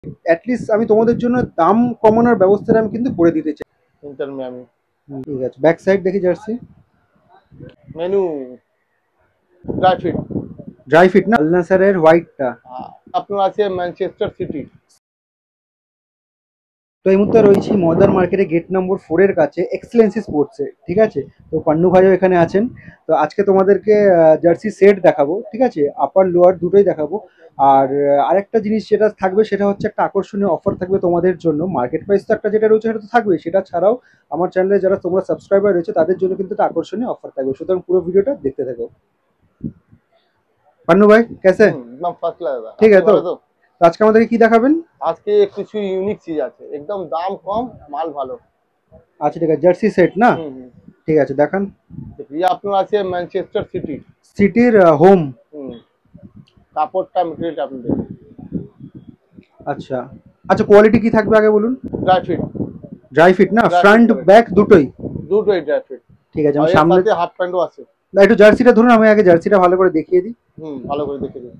At least আমি তোমাদের জন্য দাম কমানোর ব্যবস্থাটা আমি কিন্তু করে দিতে চাই। इंटर में আমি ঠিক আছে, ব্যাক সাইড দেখি জার্সি। মেনু ড্রাই ফিট ড্রাই ফিট না, আল নাসারের হোয়াইটটা। আপনার আছে ম্যানচেস্টার সিটি। তো এই মুহূর্তে রয়েছি মডার্ন মার্কেটে গেট নম্বর 4 এর কাছে এক্সেলেন্সি স্পোর্টসে, ঠিক আছে। তো পান্নু ভাইও এখানে আছেন। তো আজকে তোমাদেরকে জার্সি সেট দেখাবো, ঠিক আছে, আপার লোয়ার দুটোই দেখাবো। আর আরেকটা জিনিস যেটা থাকবে সেটা হচ্ছে একটা আকর্ষণীয় অফার থাকবে তোমাদের জন্য। মার্কেট প্রাইস তো একটা যেটা রয়েছে সেটা তো থাকবে, সেটা ছাড়াও আমার চ্যানেলে যারা তোমরা সাবস্ক্রাইবার রয়েছে তাদের জন্য কিন্তু একটা আকর্ষণীয় অফার থাকবে। সুতরাং পুরো ভিডিওটা দেখতে থাকো। পান্নু ভাই কেসে? একদম ফার্স্ট লাগা ঠিক আপনি আছে। তো ভালো তো? তো আজকে আমাদেরকে কি দেখাবেন? আজকে কিছু ইউনিক চিজ আছে, একদম দাম কম, মাল ভালো। আচ্ছা ঠিক আছে, জার্সি সেট না? হুম হুম ঠিক আছে, দেখান। ये আপনার আছে ম্যানচেস্টার সিটি। সিটির হোম। হুম কাপড়টা মেটেরিয়ালটা আপনি দেখুন, আচ্ছা আচ্ছা, কোয়ালিটি কি থাকবে আগে বলুন। Dry fit. ড্রাই ফিট না, dry fit front quality back দুটোই? দুটোই ড্রাই ফিট। ঠিক আছে, আর আমি এর সামনে। সাথে হাফ প্যান্টও আছে। না, একটু জার্সিটা ধরুন, আমি আগে জার্সিটা ভালো করে দেখিয়ে দিই। ভালো করে দেখে দিন।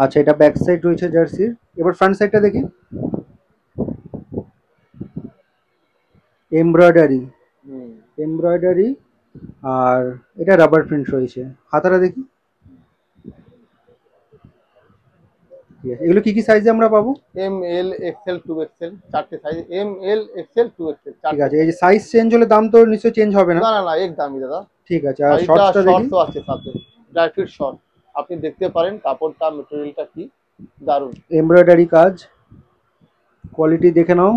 আচ্ছা, এটা ব্যাক সাইড রয়েছে জার্সির। এবার ফ্রন্ট সাইডটা দেখি। এমব্রয়ডারি, হুম এমব্রয়ডারি। আর এটা রাবার প্রিন্ট রয়েছে। হাতাটা দেখি। ঠিক আছে, এগুলো কি কি সাইজে আমরা পাবো? এম এল এক্সেল 2 এক্সেল চারটে size, M L XL 2 XL ঠিক চারটে আছে, এই সাইজ। যে সাইজ চেঞ্জ হলে দাম তো নিশ্চয়ই চেঞ্জ হবে না? না না না এক দামই দাদা। ঠিক আছে, আর আর এটা শর্টসটা দেখি। শর্টসও আছে সাথে, ড্রাই ফিট শর্ট। আপনি দেখতে পারেন কাপড়টা মেটেরিয়ালটা কি দারুণ। এমব্রয়ডারি কাজ, কোয়ালিটি দেখে নাও,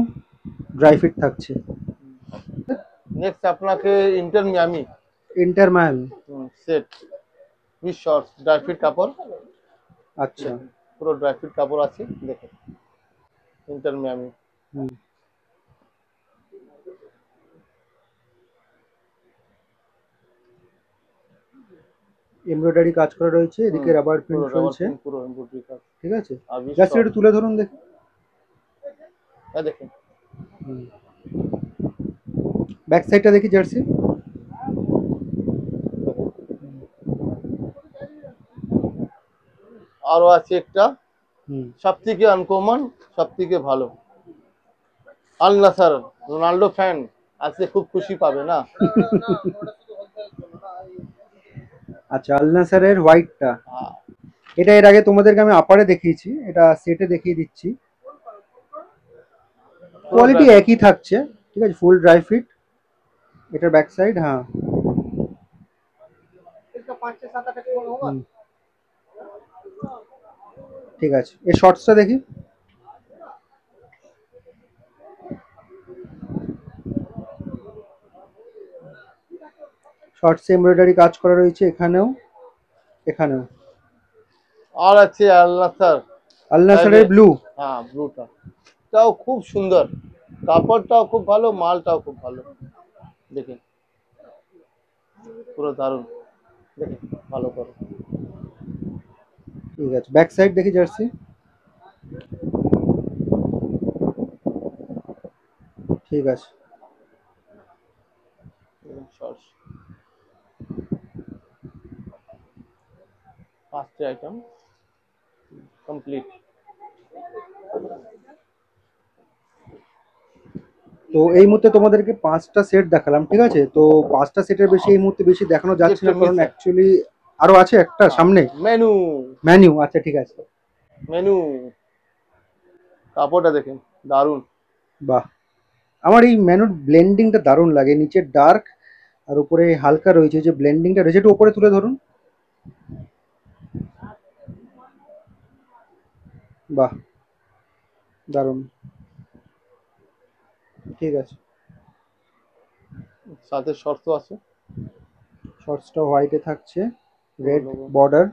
ড্রাই ফিট থাকছে। নেক্সট আপনাকে Inter Miami Inter Miami. Set with shorts, dry fit কাপড়। আচ্ছা। দেখুন পুরো ড্রাই ফিট কাপড় আছে, দেখুন ইন্টার মিয়ামি। হুম। এমব্রয়ডারি কাজ করা রয়েছে, এদিকে রাবার পুরো প্রিন্ট রাবার রয়েছে। প্রিন্ট, পুরো এমব্রয়ডারি কাজ। ঠিক আছে, আর উইথ জাস্ট শর্ট, একটু তুলে ধরুন দেখি। দেখুন ব্যাক সাইডটা দেখি জার্সি। আরো আছে একটা হুম। সব থেকে আনকমন, সব থেকে ভালো। আল নাসার রোনাল্ডো ফ্যান আজকে খুব খুশি পাবে না। আচ্ছা, আল নাসারের হোয়াইটটা। হ্যাঁ, এটা এর আগে তোমাদেরকে আমি আপারে দেখিয়েছি, এটা সেটে দেখিয়ে দিচ্ছি। পুরো কোয়ালিটি ড্রাই ফিট। একই থাকছে। ঠিক আছে, ফুল ড্রাই ফিট। এটার ব্যাক সাইড, হ্যাঁ। হুম, ঠিক আছে, এর শর্টসটা দেখি। শর্টস এমব্রয়ডারি কাজ করা রয়েছে এখানেও, এখানেও। আর আছে আল নাসার আল বাইরে। নাসারের ব্লু। হ্যাঁ ব্লুটা, এটাও খুব সুন্দর, কাপড়টাও খুব ভালো, মালটাও খুব ভালো। দেখেন পুরো দারুণ, দেখেন ভালো করে। ঠিক আছে, ব্যাক সাইড দেখি জার্সি। ঠিক আছে। শর্টস, পাঁচটি আইটেম কমপ্লিট। তো এই মুহূর্তে তোমাদেরকে 5টা সেট দেখালাম, ঠিক আছে। তো 5টা সেটের বেশি এই মুহূর্তে বেশি দেখানো যাচ্ছে একটু না, কারণ মিস অ্যাকচুয়ালি আরো আছে একটা সামনে। মেনু, মেনু, আচ্ছা ঠিক আছে। মেনু কাপড়টা দেখেন দারুণ। বাহ, আমার এই মেনুর ব্লেন্ডিংটা দারুণ লাগে, নিচে ডার্ক আর উপরে হালকা রয়েছে, যে ব্লেন্ডিংটা রয়েছে একটু উপরে তুলে ধরুন। বাহ, দারুণ। ঠিক আছে, সাথে শর্টসও আছে। শর্টসটা হোয়াইটে থাকছে, পুরো রেড লোগো। বর্ডার।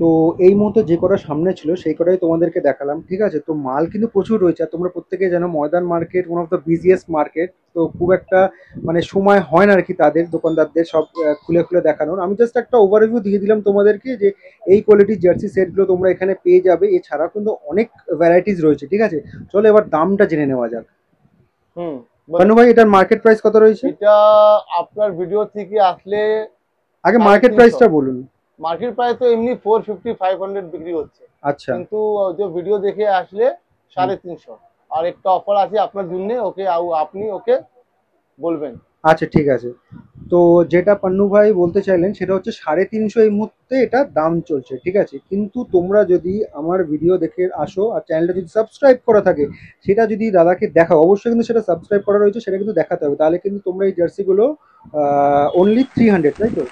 তো এই মুহূর্তে যে কটা সামনে ছিল সেই কটাই তোমাদেরকে দেখালাম, ঠিক আছে। তো মাল কিন্তু প্রচুর রয়েছে, আর তোমরা প্রত্যেকেই জানো Maidan market one of the biggest market. তো খুব একটা মানে সময় হয় না আর কি তাদের দোকানদারদের সব খুলে খুলে দেখানোর। আমি জাস্ট একটা ওভারভিউ দিয়ে দিলাম তোমাদেরকে যে এই কোয়ালিটির জার্সি সেটগুলো তোমরা এখানে পেয়ে যাবে। এছাড়াও কিন্তু অনেক ভ্যারাইটিস রয়েছে, ঠিক আছে। চলো এবার দামটা জেনে নেওয়া যাক। হুম পান্নু ভাই এটার মার্কেট প্রাইস কত রয়েছে? এটা আপনার ভিডিও থেকে আসলে আগে মার্কেট প্রাইসটা বলুন। মার্কেট প্রাইস তো এমনি 450-500 বিক্রি হচ্ছে, আচ্ছা, কিন্তু যে ভিডিও দেখে আসলে 350, আর একটা অফার আছে আপনার জন্য, ওকে আপনি ওকে বলবেন। আচ্ছা ঠিক আছে। তো যেটা পান্নু ভাই বলতে চাইলেন সেটা হচ্ছে 350 এই মুহূর্তে এটা দাম চলছে, ঠিক আছে। কিন্তু তোমরা যদি আমার ভিডিও দেখে আসো আর চ্যানেলটা যদি সাবস্ক্রাইব করা থাকে, সেটা যদি দাদাকে দেখাও, অবশ্যই কিন্তু সেটা সাবস্ক্রাইব করা রয়েছে, সেটা কিন্তু দেখাতে হবে, তাহলে কিন্তু তোমরা এই জার্সিগুলো অনলি 300, তাই তো?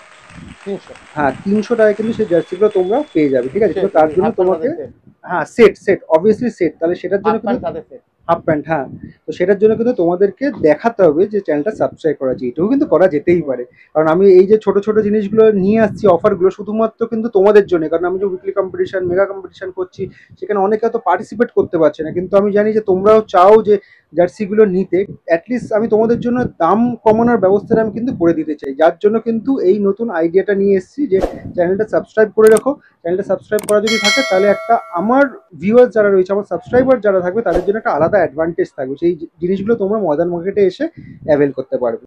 300, হ্যাঁ, 300 টাকায় কিন্তু সেই জার্সিগুলো তোমরা পেয়ে যাবে, ঠিক আছে। তো তার জন্য তোমাকে সেট, হ্যাঁ সেট সেট অবভিয়াসলি সেট, তাহলে সেটার জন্য হাফ কিন্তু প্যান্ট সাথে সেট। হাফ প্যান্ট, হ্যাঁ। তো সেটার জন্য কিন্তু তোমাদেরকে দেখাতে হবে যে চ্যানেলটা সাবস্ক্রাইব করা আছে, এটাও কিন্তু করা যেতেই পারে। কারণ আমি এই যে ছোট ছোট জিনিসগুলো নিয়ে আসছি অফারগুলো শুধুমাত্র কিন্তু তোমাদের জন্য, কারণ আমি যে উইকলি কম্পিটিশন মেগা কম্পিটিশন করছি সেখানে অনেকে হয়তো পার্টিসিপেট করতে পারছে না, কিন্তু আমি জানি যে তোমরাও চাও যে জার্সিগুলো নিতে। অ্যাটলিস্ট আমি তোমাদের জন্য দাম কমানোর ব্যবস্থাটা আমি কিন্তু করে দিতে চাই, যার জন্য কিন্তু এই নতুন আইডিয়াটা নিয়ে এসেছি যে চ্যানেলটা সাবস্ক্রাইব করে রাখো। চ্যানেলটা সাবস্ক্রাইব করা যদি থাকে তাহলে একটা আমার ভিউয়ার্স যারা রয়েছে, আমার সাবস্ক্রাইবার যারা থাকবে তাদের জন্য একটা আলাদা অ্যাডভান্টেজ থাকবে, সেই জিনিসগুলো তোমরা মডার্ন মার্কেটে এসে অ্যাভেল করতে পারবে।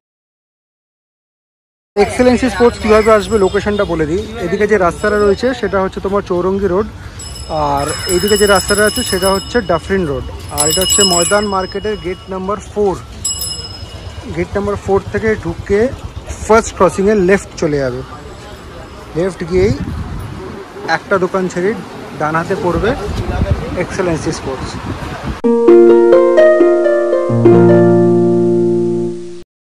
এক্সেলেন্সি স্পোর্টস কীভাবে আসবে লোকেশনটা বলে দিই। এদিকে যে রাস্তাটা রয়েছে সেটা হচ্ছে তোমার চৌরঙ্গি রোড, আর এইদিকে যে রাস্তাটা আছে সেটা হচ্ছে ডাফরিন রোড, আর এটা হচ্ছে ময়দান মার্কেটের গেট নাম্বার 4। গেট নাম্বার 4 থেকে ঢুকে ফার্স্ট ক্রসিংয়ে লেফট চলে যাবে, লেফট গিয়েই একটা দোকান ছেড়ে ডান হাতে পড়বে এক্সেলেন্সি স্পোর্টস।